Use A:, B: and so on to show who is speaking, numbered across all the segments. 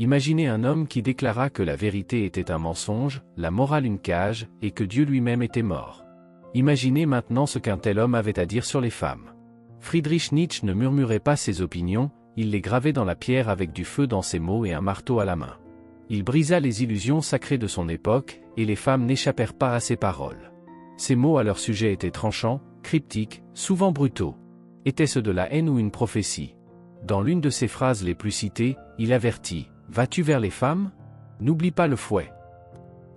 A: Imaginez un homme qui déclara que la vérité était un mensonge, la morale une cage, et que Dieu lui-même était mort. Imaginez maintenant ce qu'un tel homme avait à dire sur les femmes. Friedrich Nietzsche ne murmurait pas ses opinions, il les gravait dans la pierre avec du feu dans ses mots et un marteau à la main. Il brisa les illusions sacrées de son époque, et les femmes n'échappèrent pas à ses paroles. Ses mots à leur sujet étaient tranchants, cryptiques, souvent brutaux. Était-ce de la haine ou une prophétie? Dans l'une de ses phrases les plus citées, il avertit « Vas-tu vers les femmes? N'oublie pas le fouet ».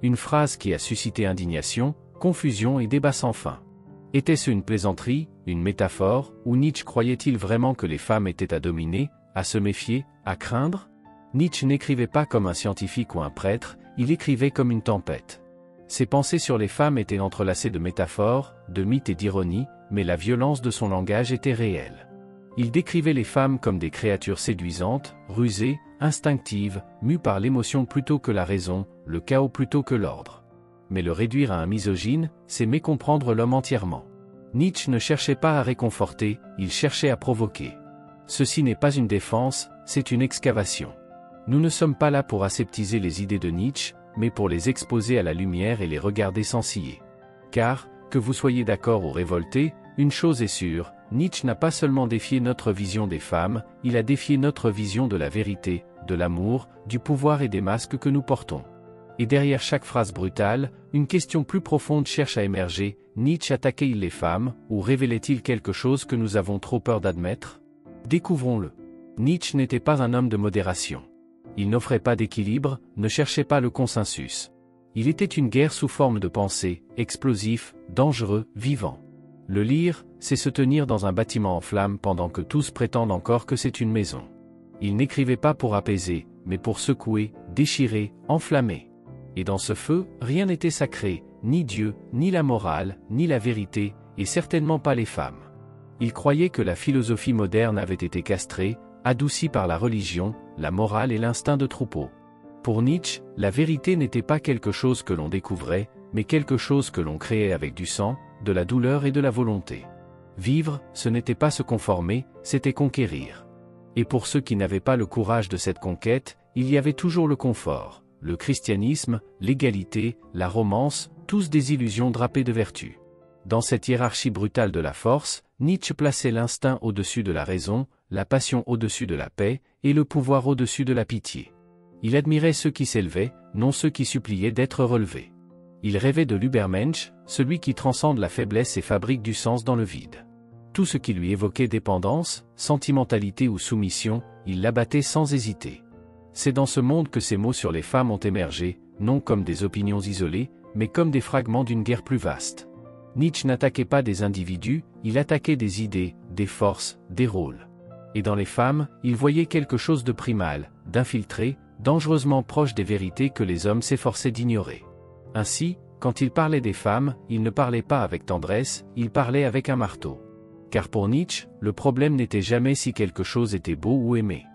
A: Une phrase qui a suscité indignation, confusion et débat sans fin. Était-ce une plaisanterie, une métaphore, ou Nietzsche croyait-il vraiment que les femmes étaient à dominer, à se méfier, à craindre? Nietzsche n'écrivait pas comme un scientifique ou un prêtre, il écrivait comme une tempête. Ses pensées sur les femmes étaient entrelacées de métaphores, de mythes et d'ironie, mais la violence de son langage était réelle. Il décrivait les femmes comme des créatures séduisantes, rusées, instinctives, mues par l'émotion plutôt que la raison, le chaos plutôt que l'ordre. Mais le réduire à un misogyne, c'est mécomprendre l'homme entièrement. Nietzsche ne cherchait pas à réconforter, il cherchait à provoquer. Ceci n'est pas une défense, c'est une excavation. Nous ne sommes pas là pour aseptiser les idées de Nietzsche, mais pour les exposer à la lumière et les regarder sans ciller. Car, que vous soyez d'accord ou révolté, une chose est sûre, Nietzsche n'a pas seulement défié notre vision des femmes, il a défié notre vision de la vérité, de l'amour, du pouvoir et des masques que nous portons. Et derrière chaque phrase brutale, une question plus profonde cherche à émerger, Nietzsche attaquait-il les femmes, ou révélait-il quelque chose que nous avons trop peur d'admettre? Découvrons-le. Nietzsche n'était pas un homme de modération. Il n'offrait pas d'équilibre, ne cherchait pas le consensus. Il était une guerre sous forme de pensée, explosif, dangereux, vivant. Le lire, c'est se tenir dans un bâtiment en flammes pendant que tous prétendent encore que c'est une maison. Il n'écrivait pas pour apaiser, mais pour secouer, déchirer, enflammer. Et dans ce feu, rien n'était sacré, ni Dieu, ni la morale, ni la vérité, et certainement pas les femmes. Il croyait que la philosophie moderne avait été castrée, adoucie par la religion, la morale et l'instinct de troupeau. Pour Nietzsche, la vérité n'était pas quelque chose que l'on découvrait, mais quelque chose que l'on créait avec du sang, de la douleur et de la volonté. Vivre, ce n'était pas se conformer, c'était conquérir. Et pour ceux qui n'avaient pas le courage de cette conquête, il y avait toujours le confort, le christianisme, l'égalité, la romance, tous des illusions drapées de vertu. Dans cette hiérarchie brutale de la force, Nietzsche plaçait l'instinct au-dessus de la raison, la passion au-dessus de la paix, et le pouvoir au-dessus de la pitié. Il admirait ceux qui s'élevaient, non ceux qui suppliaient d'être relevés. Il rêvait de l'Übermensch, celui qui transcende la faiblesse et fabrique du sens dans le vide. Tout ce qui lui évoquait dépendance, sentimentalité ou soumission, il l'abattait sans hésiter. C'est dans ce monde que ces mots sur les femmes ont émergé, non comme des opinions isolées, mais comme des fragments d'une guerre plus vaste. Nietzsche n'attaquait pas des individus, il attaquait des idées, des forces, des rôles. Et dans les femmes, il voyait quelque chose de primal, d'infiltré, dangereusement proche des vérités que les hommes s'efforçaient d'ignorer. Ainsi, quand il parlait des femmes, il ne parlait pas avec tendresse, il parlait avec un marteau. Car pour Nietzsche, le problème n'était jamais si quelque chose était beau ou aimé.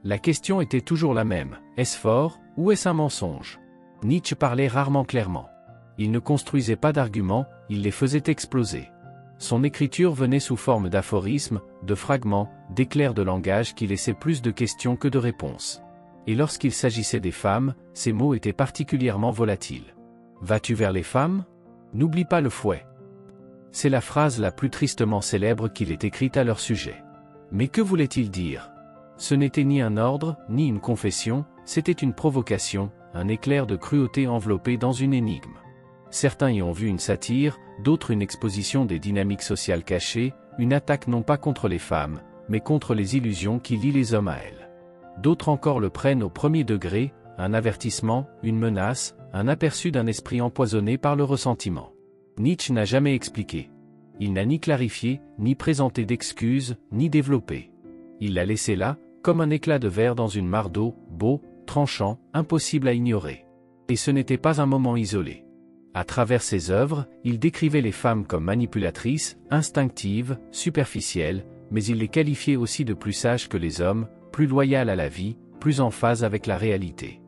A: La question était toujours la même, est-ce fort, ou est-ce un mensonge? Nietzsche parlait rarement clairement. Il ne construisait pas d'arguments, il les faisait exploser. Son écriture venait sous forme d'aphorismes, de fragments, d'éclairs de langage qui laissaient plus de questions que de réponses. Et lorsqu'il s'agissait des femmes, ses mots étaient particulièrement volatiles. Vas-tu vers les femmes? N'oublie pas le fouet. C'est la phrase la plus tristement célèbre qu'il ait écrite à leur sujet. Mais que voulait-il dire? Ce n'était ni un ordre, ni une confession, c'était une provocation, un éclair de cruauté enveloppé dans une énigme. Certains y ont vu une satire, d'autres une exposition des dynamiques sociales cachées, une attaque non pas contre les femmes, mais contre les illusions qui lient les hommes à elles. D'autres encore le prennent au premier degré, un avertissement, une menace, un aperçu d'un esprit empoisonné par le ressentiment. Nietzsche n'a jamais expliqué. Il n'a ni clarifié, ni présenté d'excuses, ni développé. Il l'a laissé là, comme un éclat de verre dans une mare d'eau, beau, tranchant, impossible à ignorer. Et ce n'était pas un moment isolé. À travers ses œuvres, il décrivait les femmes comme manipulatrices, instinctives, superficielles, mais il les qualifiait aussi de plus sages que les hommes, plus loyales à la vie, plus en phase avec la réalité.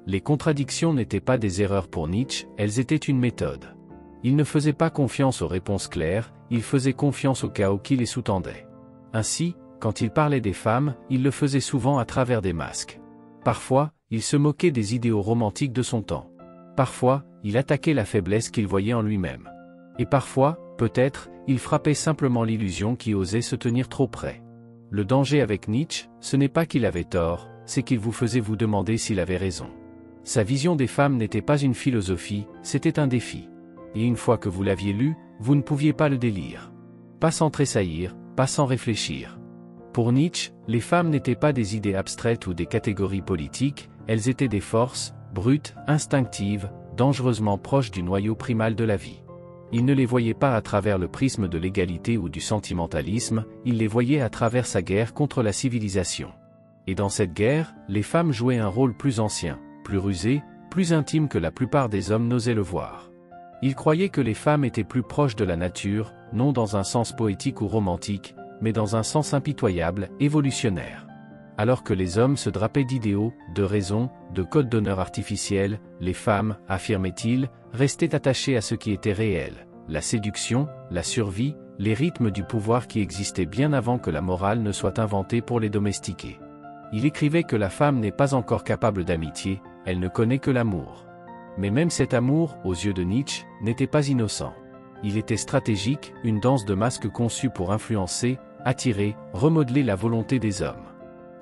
A: Les contradictions n'étaient pas des erreurs pour Nietzsche, elles étaient une méthode. Il ne faisait pas confiance aux réponses claires, il faisait confiance au chaos qui les sous-tendait. Ainsi, quand il parlait des femmes, il le faisait souvent à travers des masques. Parfois, Il se moquait des idéaux romantiques de son temps. Parfois, il attaquait la faiblesse qu'il voyait en lui-même. Et parfois, peut-être, il frappait simplement l'illusion qui osait se tenir trop près. Le danger avec Nietzsche, ce n'est pas qu'il avait tort, c'est qu'il vous faisait vous demander s'il avait raison. Sa vision des femmes n'était pas une philosophie, c'était un défi. Et une fois que vous l'aviez lu, vous ne pouviez pas le délire. Pas sans tressaillir, pas sans réfléchir. Pour Nietzsche, les femmes n'étaient pas des idées abstraites ou des catégories politiques, elles étaient des forces, brutes, instinctives, dangereusement proches du noyau primal de la vie. Il ne les voyait pas à travers le prisme de l'égalité ou du sentimentalisme, il les voyait à travers sa guerre contre la civilisation. Et dans cette guerre, les femmes jouaient un rôle plus ancien, plus rusé, plus intime que la plupart des hommes n'osaient le voir. Il croyait que les femmes étaient plus proches de la nature, non dans un sens poétique ou romantique, mais dans un sens impitoyable, évolutionnaire. Alors que les hommes se drapaient d'idéaux, de raisons, de codes d'honneur artificiels, les femmes, affirmait-il, restaient attachées à ce qui était réel, la séduction, la survie, les rythmes du pouvoir qui existaient bien avant que la morale ne soit inventée pour les domestiquer. Il écrivait que la femme n'est pas encore capable d'amitié, elle ne connaît que l'amour. Mais même cet amour, aux yeux de Nietzsche, n'était pas innocent. Il était stratégique, une danse de masques conçue pour influencer, attirer, remodeler la volonté des hommes.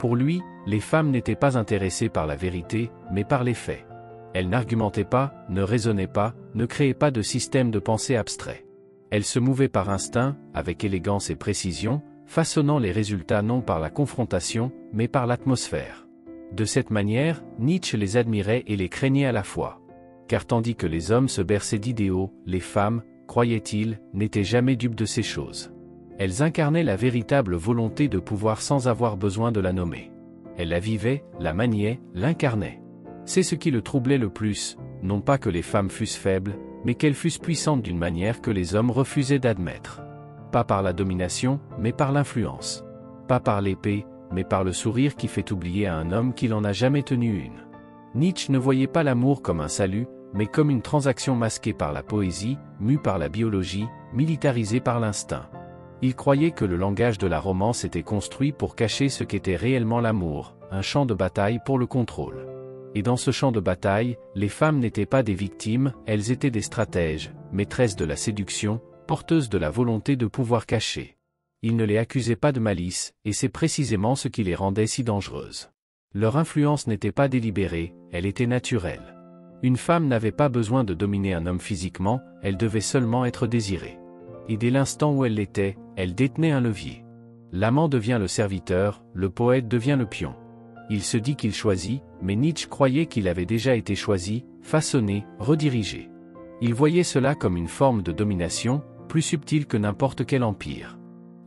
A: Pour lui, les femmes n'étaient pas intéressées par la vérité, mais par les faits. Elles n'argumentaient pas, ne raisonnaient pas, ne créaient pas de système de pensée abstrait. Elles se mouvaient par instinct, avec élégance et précision, façonnant les résultats non par la confrontation, mais par l'atmosphère. De cette manière, Nietzsche les admirait et les craignait à la fois. Car tandis que les hommes se berçaient d'idéaux, les femmes, croyait-il, n'étaient jamais dupes de ces choses. Elles incarnaient la véritable volonté de pouvoir sans avoir besoin de la nommer. Elles la vivaient, la maniaient, l'incarnaient. C'est ce qui le troublait le plus, non pas que les femmes fussent faibles, mais qu'elles fussent puissantes d'une manière que les hommes refusaient d'admettre. Pas par la domination, mais par l'influence. Pas par l'épée, mais par le sourire qui fait oublier à un homme qu'il en a jamais tenu une. Nietzsche ne voyait pas l'amour comme un salut, mais comme une transaction masquée par la poésie, mue par la biologie, militarisée par l'instinct. Il croyait que le langage de la romance était construit pour cacher ce qu'était réellement l'amour, un champ de bataille pour le contrôle. Et dans ce champ de bataille, les femmes n'étaient pas des victimes, elles étaient des stratèges, maîtresses de la séduction, porteuses de la volonté de pouvoir cacher. Il ne les accusait pas de malice, et c'est précisément ce qui les rendait si dangereuses. Leur influence n'était pas délibérée, elle était naturelle. Une femme n'avait pas besoin de dominer un homme physiquement, elle devait seulement être désirée. Et dès l'instant où elle l'était, elle détenait un levier. L'amant devient le serviteur, le poète devient le pion. Il se dit qu'il choisit, mais Nietzsche croyait qu'il avait déjà été choisi, façonné, redirigé. Il voyait cela comme une forme de domination, plus subtile que n'importe quel empire.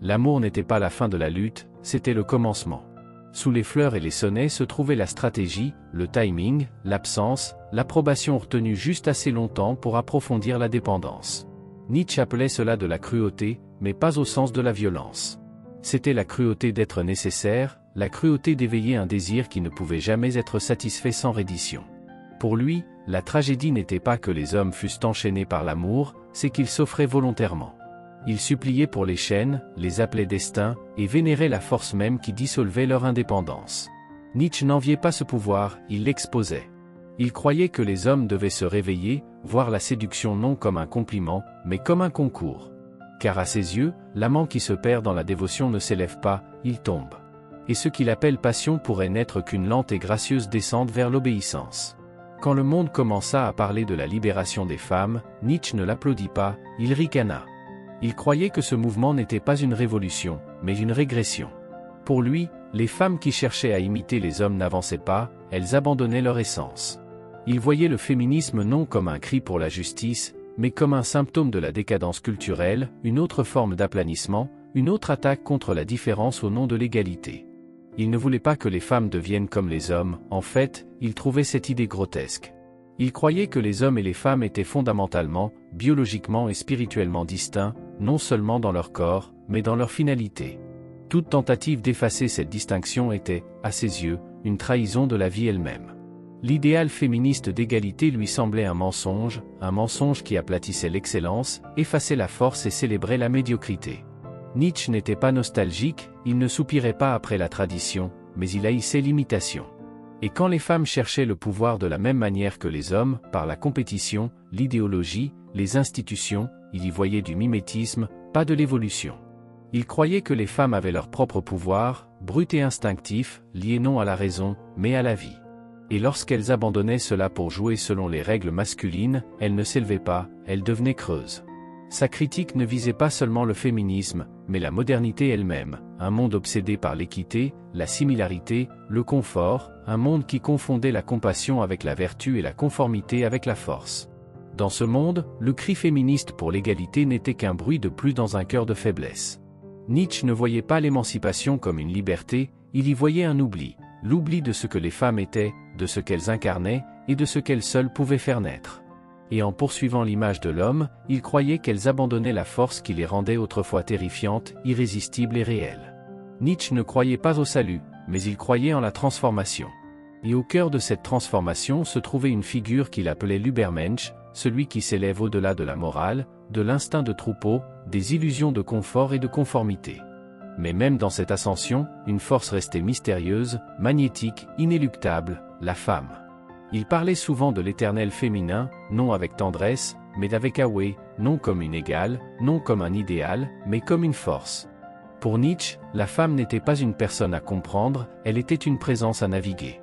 A: L'amour n'était pas la fin de la lutte, c'était le commencement. Sous les fleurs et les sonnets se trouvait la stratégie, le timing, l'absence, l'approbation retenue juste assez longtemps pour approfondir la dépendance. Nietzsche appelait cela de la cruauté, mais pas au sens de la violence. C'était la cruauté d'être nécessaire, la cruauté d'éveiller un désir qui ne pouvait jamais être satisfait sans reddition. Pour lui, la tragédie n'était pas que les hommes fussent enchaînés par l'amour, c'est qu'ils s'offraient volontairement. Ils suppliaient pour les chaînes, les appelaient destin, et vénéraient la force même qui dissolvait leur indépendance. Nietzsche n'enviait pas ce pouvoir, il l'exposait. Il croyait que les hommes devaient se réveiller, voir la séduction non comme un compliment, mais comme un concours. Car à ses yeux, l'amant qui se perd dans la dévotion ne s'élève pas, il tombe. Et ce qu'il appelle passion pourrait n'être qu'une lente et gracieuse descente vers l'obéissance. Quand le monde commença à parler de la libération des femmes, Nietzsche ne l'applaudit pas, il ricana. Il croyait que ce mouvement n'était pas une révolution, mais une régression. Pour lui, les femmes qui cherchaient à imiter les hommes n'avançaient pas, elles abandonnaient leur essence. Il voyait le féminisme non comme un cri pour la justice, mais comme un symptôme de la décadence culturelle, une autre forme d'aplanissement, une autre attaque contre la différence au nom de l'égalité. Il ne voulait pas que les femmes deviennent comme les hommes, en fait, il trouvait cette idée grotesque. Il croyait que les hommes et les femmes étaient fondamentalement, biologiquement et spirituellement distincts, non seulement dans leur corps, mais dans leur finalité. Toute tentative d'effacer cette distinction était, à ses yeux, une trahison de la vie elle-même. L'idéal féministe d'égalité lui semblait un mensonge qui aplatissait l'excellence, effaçait la force et célébrait la médiocrité. Nietzsche n'était pas nostalgique, il ne soupirait pas après la tradition, mais il haïssait l'imitation. Et quand les femmes cherchaient le pouvoir de la même manière que les hommes, par la compétition, l'idéologie, les institutions, il y voyait du mimétisme, pas de l'évolution. Il croyait que les femmes avaient leur propre pouvoir, brut et instinctif, lié non à la raison, mais à la vie. Et lorsqu'elles abandonnaient cela pour jouer selon les règles masculines, elles ne s'élevaient pas, elles devenaient creuses. Sa critique ne visait pas seulement le féminisme, mais la modernité elle-même, un monde obsédé par l'équité, la similarité, le confort, un monde qui confondait la compassion avec la vertu et la conformité avec la force. Dans ce monde, le cri féministe pour l'égalité n'était qu'un bruit de plus dans un cœur de faiblesse. Nietzsche ne voyait pas l'émancipation comme une liberté, il y voyait un oubli, l'oubli de ce que les femmes étaient, de ce qu'elles incarnaient, et de ce qu'elles seules pouvaient faire naître. Et en poursuivant l'image de l'homme, il croyait qu'elles abandonnaient la force qui les rendait autrefois terrifiantes, irrésistibles et réelles. Nietzsche ne croyait pas au salut, mais il croyait en la transformation. Et au cœur de cette transformation se trouvait une figure qu'il appelait l'Übermensch, celui qui s'élève au-delà de la morale, de l'instinct de troupeau, des illusions de confort et de conformité. Mais même dans cette ascension, une force restait mystérieuse, magnétique, inéluctable, la femme. Il parlait souvent de l'éternel féminin, non avec tendresse, mais avec Awe, non comme une égale, non comme un idéal, mais comme une force. Pour Nietzsche, la femme n'était pas une personne à comprendre, elle était une présence à naviguer.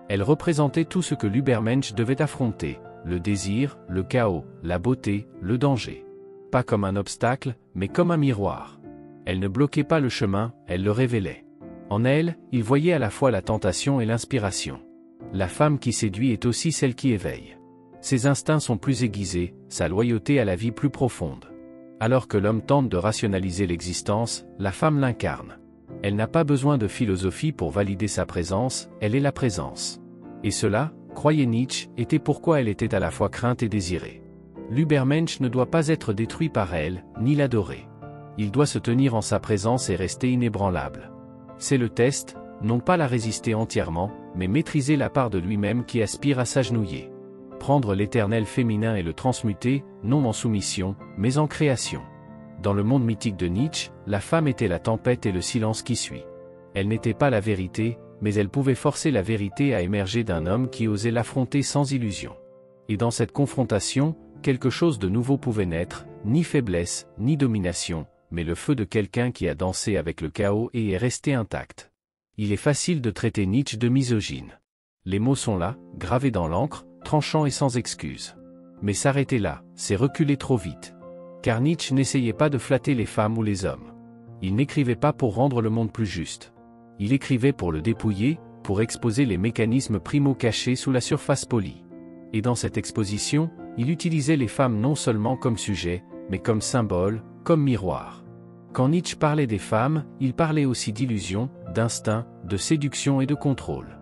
A: Elle représentait tout ce que l'Übermensch devait affronter, le désir, le chaos, la beauté, le danger. Pas comme un obstacle, mais comme un miroir. Elle ne bloquait pas le chemin, elle le révélait. En elle, il voyait à la fois la tentation et l'inspiration. La femme qui séduit est aussi celle qui éveille. Ses instincts sont plus aiguisés, sa loyauté à la vie plus profonde. Alors que l'homme tente de rationaliser l'existence, la femme l'incarne. Elle n'a pas besoin de philosophie pour valider sa présence, elle est la présence. Et cela, croyait Nietzsche, était pourquoi elle était à la fois crainte et désirée. L'Übermensch ne doit pas être détruit par elle, ni l'adorer. Il doit se tenir en sa présence et rester inébranlable. C'est le test, non pas la résister entièrement, mais maîtriser la part de lui-même qui aspire à s'agenouiller. Prendre l'éternel féminin et le transmuter, non en soumission, mais en création. Dans le monde mythique de Nietzsche, la femme était la tempête et le silence qui suit. Elle n'était pas la vérité, mais elle pouvait forcer la vérité à émerger d'un homme qui osait l'affronter sans illusion. Et dans cette confrontation, quelque chose de nouveau pouvait naître, ni faiblesse, ni domination, mais le feu de quelqu'un qui a dansé avec le chaos et est resté intact. Il est facile de traiter Nietzsche de misogyne. Les mots sont là, gravés dans l'encre, tranchants et sans excuse. Mais s'arrêter là, c'est reculer trop vite. Car Nietzsche n'essayait pas de flatter les femmes ou les hommes. Il n'écrivait pas pour rendre le monde plus juste. Il écrivait pour le dépouiller, pour exposer les mécanismes primaux cachés sous la surface polie. Et dans cette exposition, il utilisait les femmes non seulement comme sujet, mais comme symbole, comme miroir. Quand Nietzsche parlait des femmes, il parlait aussi d'illusion, d'instinct, de séduction et de contrôle.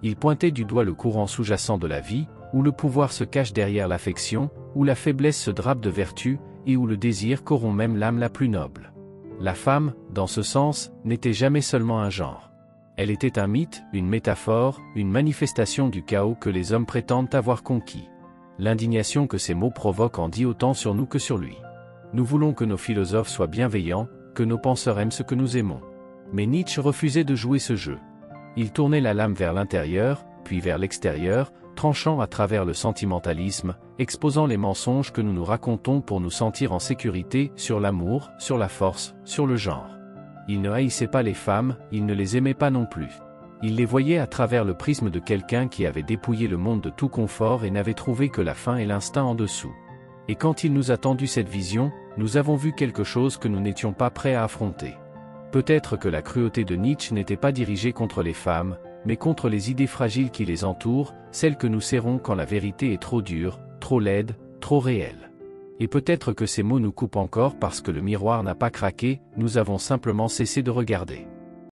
A: Il pointait du doigt le courant sous-jacent de la vie, où le pouvoir se cache derrière l'affection, où la faiblesse se drape de vertu, et où le désir corrompt même l'âme la plus noble. La femme, dans ce sens, n'était jamais seulement un genre. Elle était un mythe, une métaphore, une manifestation du chaos que les hommes prétendent avoir conquis. L'indignation que ces mots provoquent en dit autant sur nous que sur lui. Nous voulons que nos philosophes soient bienveillants, que nos penseurs aiment ce que nous aimons. Mais Nietzsche refusait de jouer ce jeu. Il tournait la lame vers l'intérieur, puis vers l'extérieur, tranchant à travers le sentimentalisme, exposant les mensonges que nous nous racontons pour nous sentir en sécurité, sur l'amour, sur la force, sur le genre. Il ne haïssait pas les femmes, il ne les aimait pas non plus. Il les voyait à travers le prisme de quelqu'un qui avait dépouillé le monde de tout confort et n'avait trouvé que la faim et l'instinct en dessous. Et quand il nous a tendu cette vision, nous avons vu quelque chose que nous n'étions pas prêts à affronter. Peut-être que la cruauté de Nietzsche n'était pas dirigée contre les femmes, mais contre les idées fragiles qui les entourent, celles que nous serrons quand la vérité est trop dure, trop laide, trop réelle. Et peut-être que ces mots nous coupent encore parce que le miroir n'a pas craqué, nous avons simplement cessé de regarder.